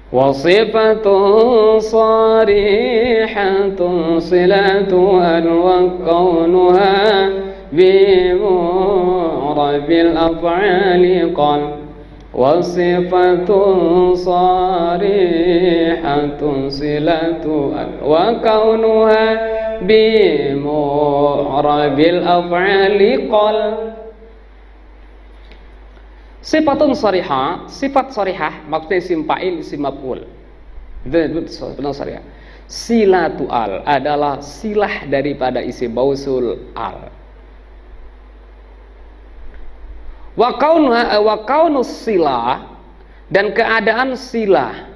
وصفة صريحة صلة وكونها بمعرب الأفعال قال وصفة صريحة صلة وكونها بمعرب الأفعال قال. Sifatun sharihah, sifat sharihah maksudnya isim fa'il, isim maf'ul. Itu sifatun sharihah. Silatu al adalah silah daripada isim mausul al. Wa kaunus silah, dan keadaan silah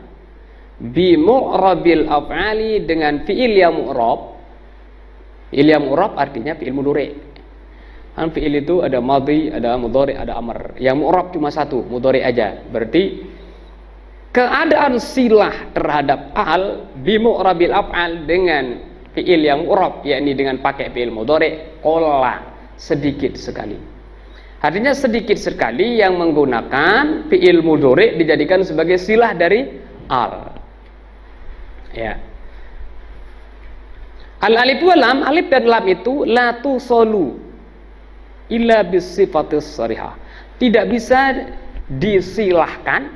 bi mu'rabil af'ali dengan fi'il yang mu'rab. Fi'il yang mu'rab artinya fi'il mudhari'. Kan fi'il itu ada madhi, ada mudhari, ada amr. Yang mu'rab cuma satu, mudhari aja. Berarti keadaan silah terhadap al bi mu'rabil af'al dengan fi'il yang mu'rab, yakni dengan pakai fi'il mudhari, qalla, sedikit sekali. Artinya sedikit sekali yang menggunakan fi'il mudhari dijadikan sebagai silah dari al. Ya. Al alif wal lam, alif dan lam itu la tusolu illa bisifatis sharihah. Tidak bisa disilahkan,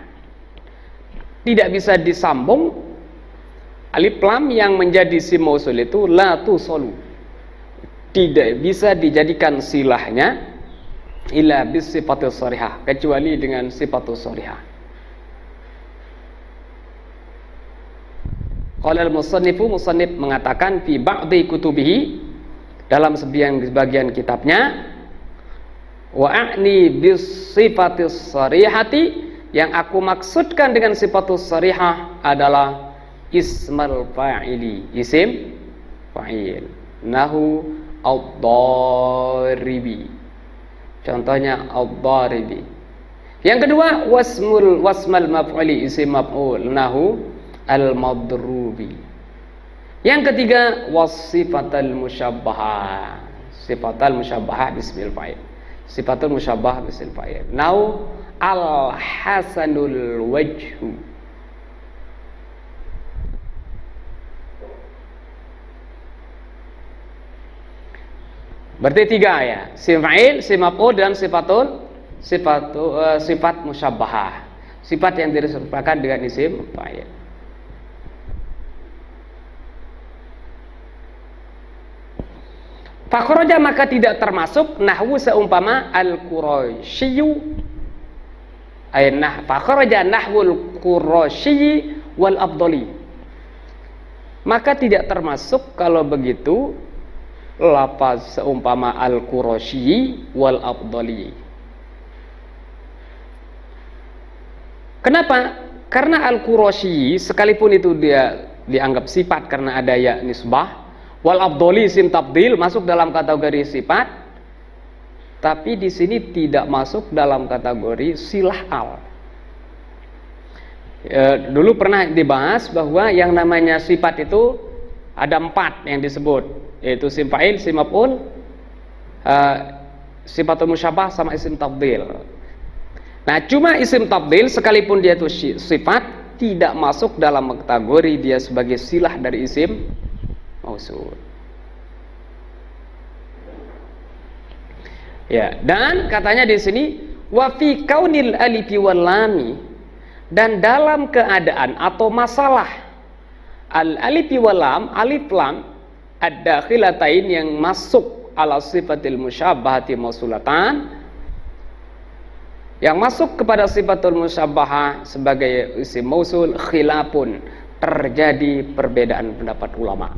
tidak bisa disambung. Alif lam yang menjadi isim mausul itu la tusolu, tidak bisa dijadikan silahnya illa bisifatis sharihah, kecuali dengan sifatus sharihah. Qala al-musannifu, musannif mengatakan fi ba'di kutubihi, dalam sebagian kitabnya, wa a'ni bis sifatis sharihati, yang aku maksudkan dengan sifatus sharihah adalah ismal fa'ili, isim fa'il, nahu ad-daribi, contohnya ad-daribi. Yang kedua wasmal maf'uli, isim maf'ul, nahu al-madrubi. Yang ketiga wasifatal musyabbahah, sifatal musyabbahah bismil fa'il, sifatul musyabbah bisil fa'il, nau al-hasanul wajhu. Berarti tiga ya, sim fa'il, sim maf'ul, dan sifat musyabbahah, sifat yang diserupakan dengan isim fa'il. Fakhraja, maka tidak termasuk nahwu seumpama al-Quraisyu, fakhraja nahwul Quraisyi wal Abdali, maka tidak termasuk kalau begitu lafaz seumpama al-Quraisyi wal Abdali. Kenapa? Karena al-Quraisyi sekalipun itu dia dianggap sifat karena ada ya nisbah, wal Abdali isim tabdil masuk dalam kategori sifat, tapi di sini tidak masuk dalam kategori silah al. Dulu pernah dibahas bahwa yang namanya sifat itu ada 4 yang disebut, yaitu sim fa'il, sim maf'ul, sifatul musyabbah, sama isim tabdil. Nah, cuma isim tabdil sekalipun dia itu sifat, tidak masuk dalam kategori dia sebagai silah dari isim mausul. Ya, dan katanya di sini wa fi kaunil alifi wal lami, dan dalam keadaan atau masalah al alifi wal lam, alif lam ad-dakhilatain yang masuk ala sifatil musyabbahati mausulatan, yang masuk kepada sifatul musyabbahah sebagai isim mausul, khilafun, terjadi perbedaan pendapat ulama.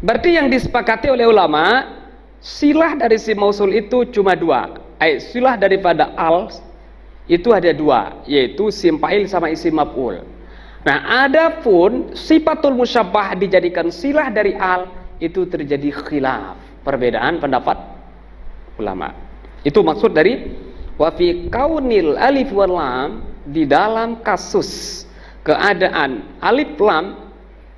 Berarti yang disepakati oleh ulama, silah dari isim mausul itu cuma 2. Silah daripada al itu ada 2, yaitu sim fa'il sama isim maf'ul. Nah, adapun sifatul musyabbah dijadikan silah dari al, itu terjadi khilaf, perbedaan pendapat ulama. Itu maksud dari wa fi kaunil alif wal lam, di dalam kasus keadaan alif lam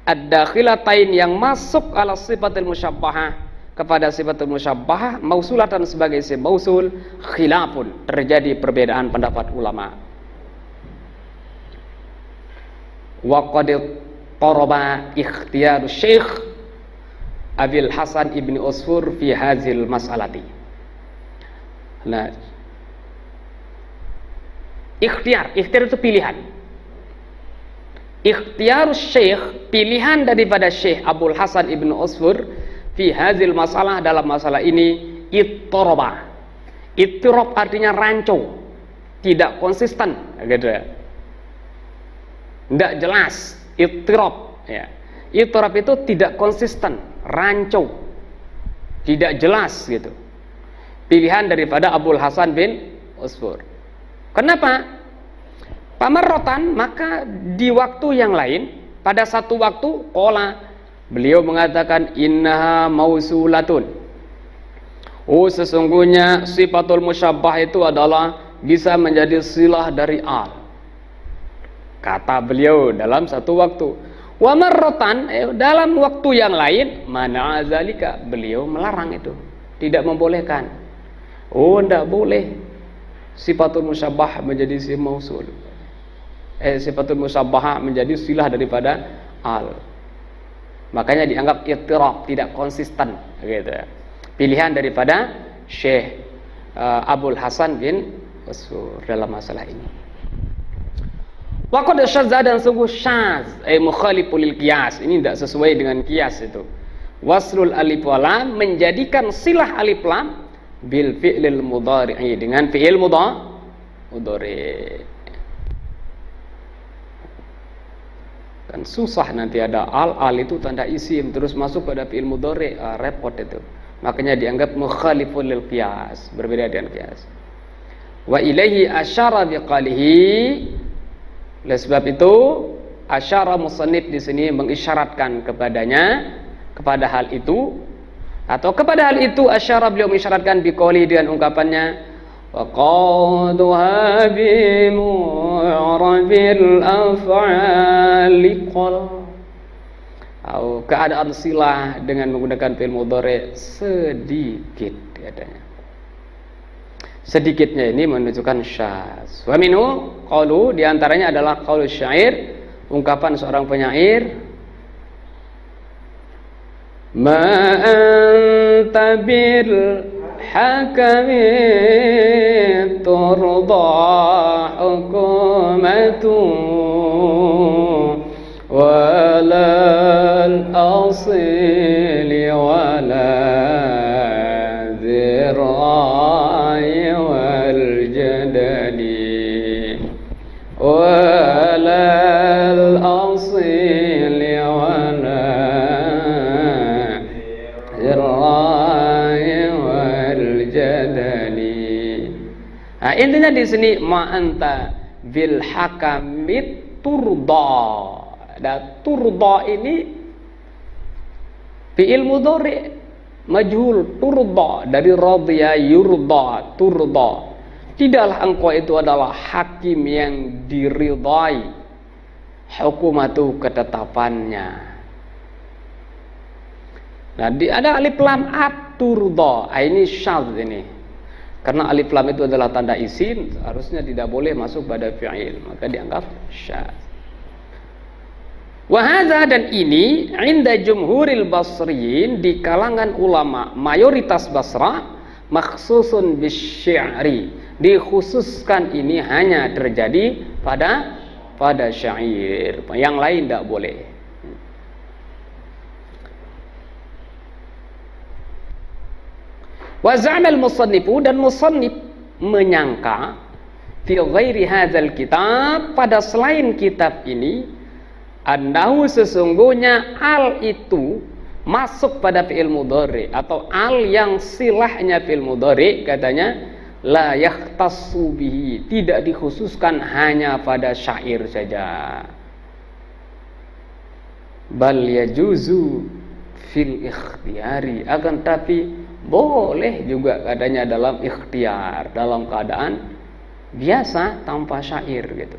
ad-dakhilatain yang masuk ala sifatul musyabbahah kepada sifatul musyabbahah mausulatan sebagai isim mausul, khilafun, terjadi perbedaan pendapat ulama. wa qad taraba ikhtiyar Syekh Abil Hasan ibni Usfur fi hazil mas'alati. Nah, ikhtiar itu pilihan. Ikhtiyar Syekh, pilihan daripada Syekh Abul Hasan ibnu Usfur fi hazil masalah, dalam masalah ini, ittaraba. Ittirab artinya rancu, tidak konsisten, gitu ya. Tidak jelas, ittirab ya. Ittirab itu tidak konsisten, rancu, tidak jelas gitu. Pilihan daripada Abul Hasan bin Usfur. Kenapa? Pamarrotan, maka di waktu yang lain, pada satu waktu, qala, beliau mengatakan innaha mausulatun. Oh, sesungguhnya sifatul musyabbah itu adalah bisa menjadi silah dari al. Kata beliau dalam satu waktu. Wa marrotan, dalam waktu yang lain, mana azalika, beliau melarang itu, tidak membolehkan. Oh, tidak boleh sifatul musyabbah menjadi si mausul. Sifatul musyabbah menjadi silah daripada al. Makanya dianggap ittirab, tidak konsisten, gitu ya. Pilihan daripada Syekh Abul Hasan bin Usfur dalam masalah ini. Waqad syazza, dan sungguh syaz, mukhaliful lil qiyas, ini tidak sesuai dengan qiyas itu. Waslul alif wa lam, menjadikan silah alif lam bil fi'lil mudhari', dengan fi'il mudhari'. Kan susah nanti ada al itu tanda isim terus masuk pada fi'il mudhari', repot itu. Makanya dianggap mukhaliful lil qiyas, berbeda dengan qiyas. Wa ilaihi asyara biqalihi, oleh sebab itu asyara musannif di sini mengisyaratkan kepadanya, kepada hal itu, atau kepada hal itu asyara, beliau mengisyaratkan biqali, dengan ungkapannya wa qaduha bi mu'rabil af'ali qal, atau keadaan silah dengan menggunakan fi'il mudhari' sedikit, katanya. Sedikitnya ini menunjukkan syaz. Wa minhu qaulu, diantaranya adalah qaulu syair, ungkapan seorang penyair, ma anta bil hakami turda hukumatu walal asili wala zirai wal jadali walal asili wala zirai wal jadali. Nah, intinya di sini ma anta bil hakamit turda. Dan turda ini fi'il mudhari' majhul, turda dari radhiya yurda, turda. Tidaklah engkau itu adalah hakim yang diridai, hukumatu, ketetapannya. Nah, ada alif lam at-turda, ini syadz ini. Karena alif lam itu adalah tanda isim, harusnya tidak boleh masuk pada fi'il, maka dianggap syadz. Wahada, dan ini inda jumhuril basriyin, di kalangan ulama mayoritas Basra, makhsusun bisy'ri, dikhususkan ini hanya terjadi pada syair, yang lain tidak boleh. Wa za'al musannifu, dan musannif menyangka fi ghairi hadzal kitab, pada selain kitab ini, annahu, sesungguhnya al itu masuk pada fi'il mudhari, atau al yang silahnya fi'il mudhari, katanya la yakhtassu bihi, tidak dikhususkan hanya pada syair saja, bal yajuzu fil ikhtiyari, akan tapi boleh juga katanya dalam ikhtiar, dalam keadaan biasa tanpa syair gitu.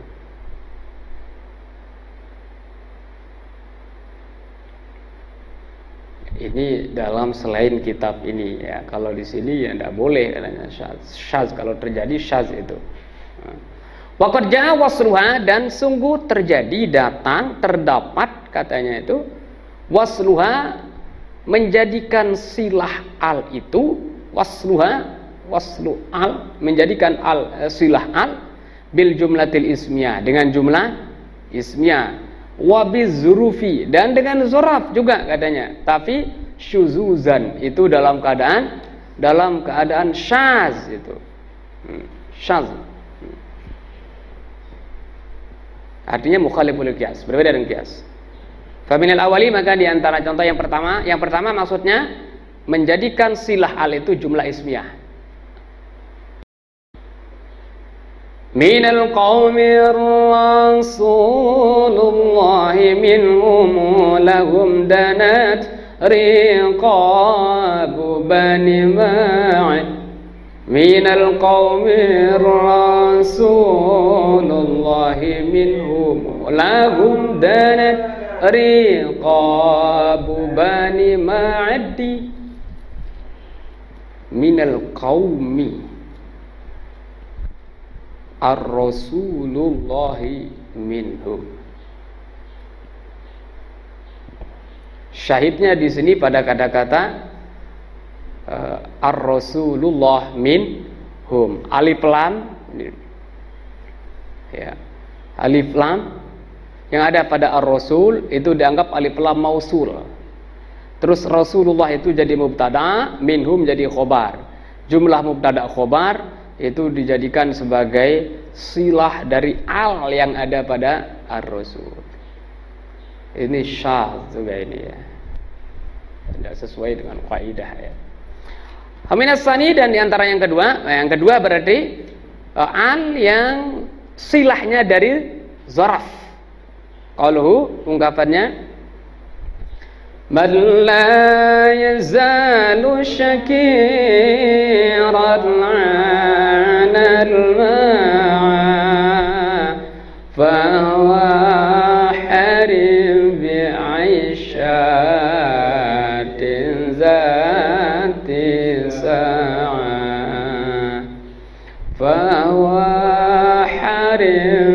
Ini dalam selain kitab ini ya. Kalau di sini ya tidak boleh katanya syaz. Kalau terjadi syaz itu. Waqad jaa wasluha, dan sungguh terjadi, datang, terdapat katanya itu wasluha, menjadikan silah al itu, wasluha, waslu al, menjadikan al silah al bil jumlatil ismiyah, dengan jumlah ismiyah, wa bizurufi, dan dengan zuraf juga katanya, tapi syuzuzan, itu dalam keadaan syaz, itu syaz, artinya mukhaliful qiyas, berbeda dengan qiyas. Faminal awali, maka di antara contoh yang pertama maksudnya menjadikan silah al itu jumlah ismiyah. Minal qaumir rasulullahi minhum lahum danat riqabu bani ma'id. Minal qaumir rasulullahi minhum lahum danat riqabu bani ma'addi. Minal qaumi ar-rasulullahi minhum. Syahidnya di sini pada kata-kata ar-rasulullah minhum, alif lam, ya, alif lam yang ada pada ar-rasul itu dianggap alif lam mausul. Terus Rasulullah itu jadi mubtada, minhum jadi khobar. Jumlah mubtada khobar itu dijadikan sebagai silah dari al yang ada pada ar-rasul. Ini syadz juga ini ya, tidak sesuai dengan kaidah ya. Aminas sani, dan diantara yang kedua berarti al yang silahnya dari zaraf. Qaluhu, ungkapannya man la yazalu syakiran 'alal ma'a fa huwa harim bi'aishatin zati sa'a fa huwa harim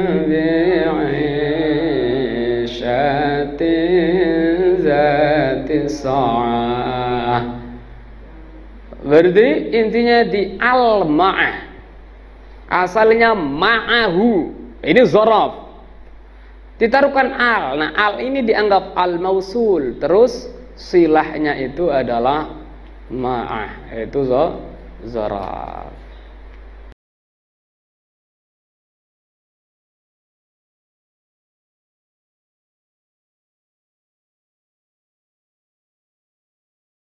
sa'ah. Berarti intinya di al-ma'ah, asalnya ma'ahu, ini zaraf, ditaruhkan al. Nah, al ini dianggap al-mausul, terus silahnya itu adalah ma'ah, itu zaraf.